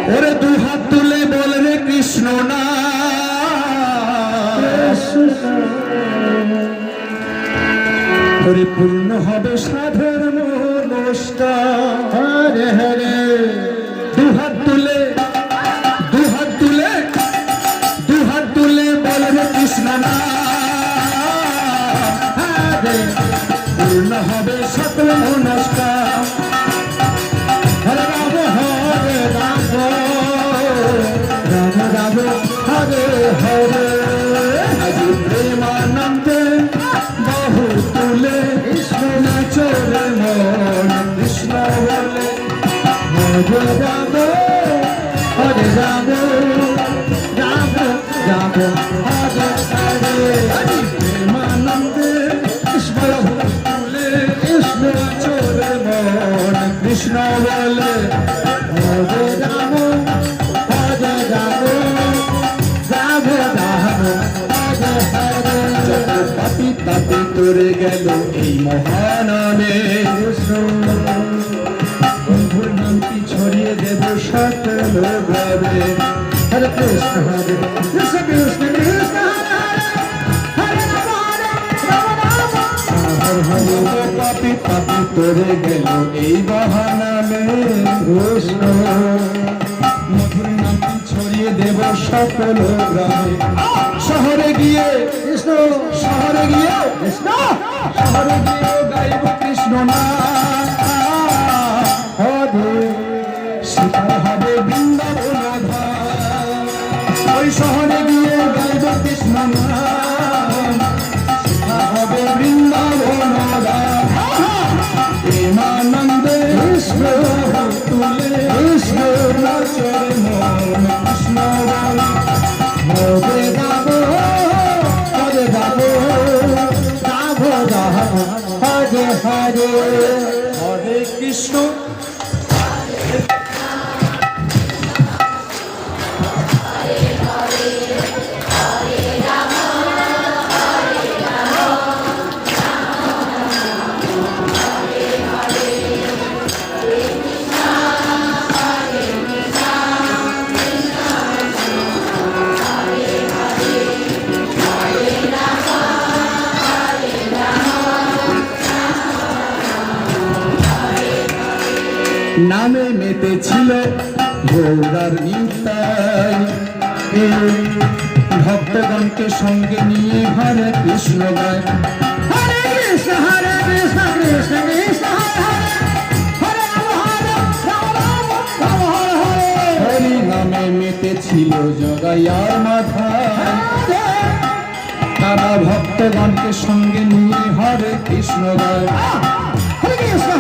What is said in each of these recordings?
ওরে দু হাত তুলে বল রে কৃষ্ণ না পরিপূর্ণ হবে সাধের মনস্কা হরে হরে দু হাত তুলে বল রে কৃষ্ণ না পূর্ণ হবে সকল মনস্কা হরে রাম রাম রাম হরে হরে আজ প্রেমানন্দে বাহু তুলে কৃষ্ণ নাচরে মন কৃষ্ণ বলে হরে রাম হরে রাম রাম রাম হরে হরে আজ প্রেমানন্দে কৃষ্ণ তুলে কৃষ্ণ নাচরে মন কৃষ্ণ বলে হরে রাম হরে রাম রাম রাম হরে হরে যত পাপি তাপি তোরে গেল এই মহানামে বন্ধুর নামটি ছড়িয়ে দেব সকল ভাবে হরে কৃষ্ণ হরে কৃষ্ণ কৃষ্ণ কৃষ্ণ হরে হরে পাপি পাপি তোরে গেল এই মহানামে কৃষ্ণ মধুর নামটি ছড়িয়ে দেব সকল গ্রামে শহরে গিয়ে কৃষ্ণ শহরে গিয়ে কৃষ্ণ শহরে গিয়ে গাইব কৃষ্ণ না হরে সেটা হবে বৃন্দাবন ওই শহরে গিয়ে গাইব কৃষ্ণ না সেটা হবে বৃন্দাবন প্রেমানন্দে কৃষ্ণ তুলে কৃষ্ণ নাচরে মন কৃষ্ণ হরে রাম হরে রাম রাম রাম হরে হরে হরে কৃষ্ণ নামে মেতেছিল গৌরার নিতাই ভক্তগণকে সঙ্গে নিয়ে হরে কৃষ্ণ গায় হরে কৃষ্ণ কৃষ্ণ কৃষ্ণ হরে হরি নামে মেতেছিল জগাইয়ার মাথায় তারা ভক্তগণকে সঙ্গে নিয়ে হরে কৃষ্ণ গায় হরে কৃষ্ণ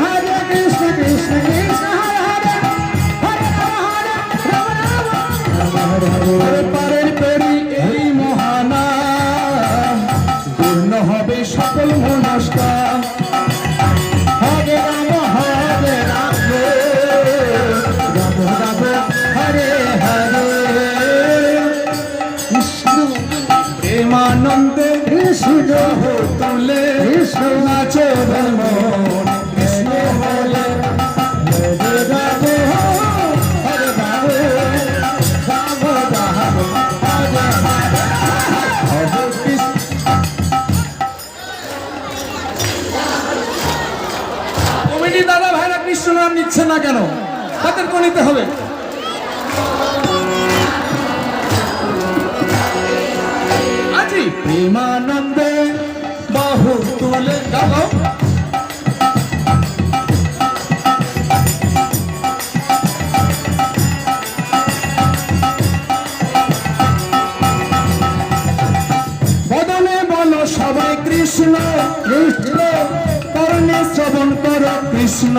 কৃষ্ণ কৃষ্ণ পারের পেরি এই মহানাম পূর্ণ হবে সকল মনস্কা হরে রাম রাম রাম হরে হরে কৃষ্ণ প্রেমানন্দে কৃষ্ণ তুলে কৃষ্ণ নাচরে মন কৃষ্ণ বলে হরে রাম হরে রাম কমিটি দাদা ভাইরা কৃষ্ণ নাম নিচ্ছে না কেন? তাদেরকে নিতে হবে। আজি প্রেমানন্দে বাহু তুলে গাও সবাই কৃষ্ণ কৃষ্ণ করণে শ্রবণ কর কৃষ্ণ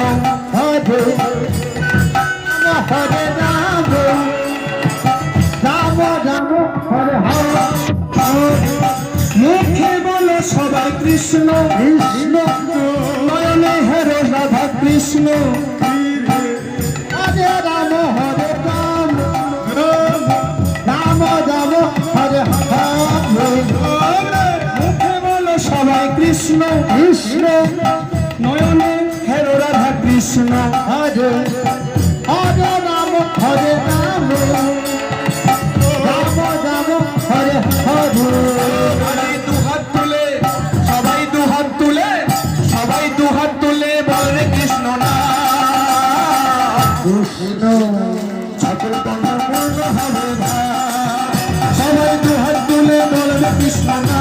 হরে হরে রাম রাম রাম হরে হরে মুখে বলো সবাই কৃষ্ণ কৃষ্ণ নয়নে হেরো রাধা কৃষ্ণ হরে রাম রাম রাম হরে হরে সবাই কৃষ্ণ কৃষ্ণ নয়নে হেরো রাধা কৃষ্ণ হরে হরে রাম হরে হরে সবাই দুহাত তুলে সবাই দুহাত তুলে সবাই দুহাত তুলে বলে কৃষ্ণ না কৃষ্ণ সকল পূর্ণ হবে সবাই দুহাত তুলে বলবে কৃষ্ণ না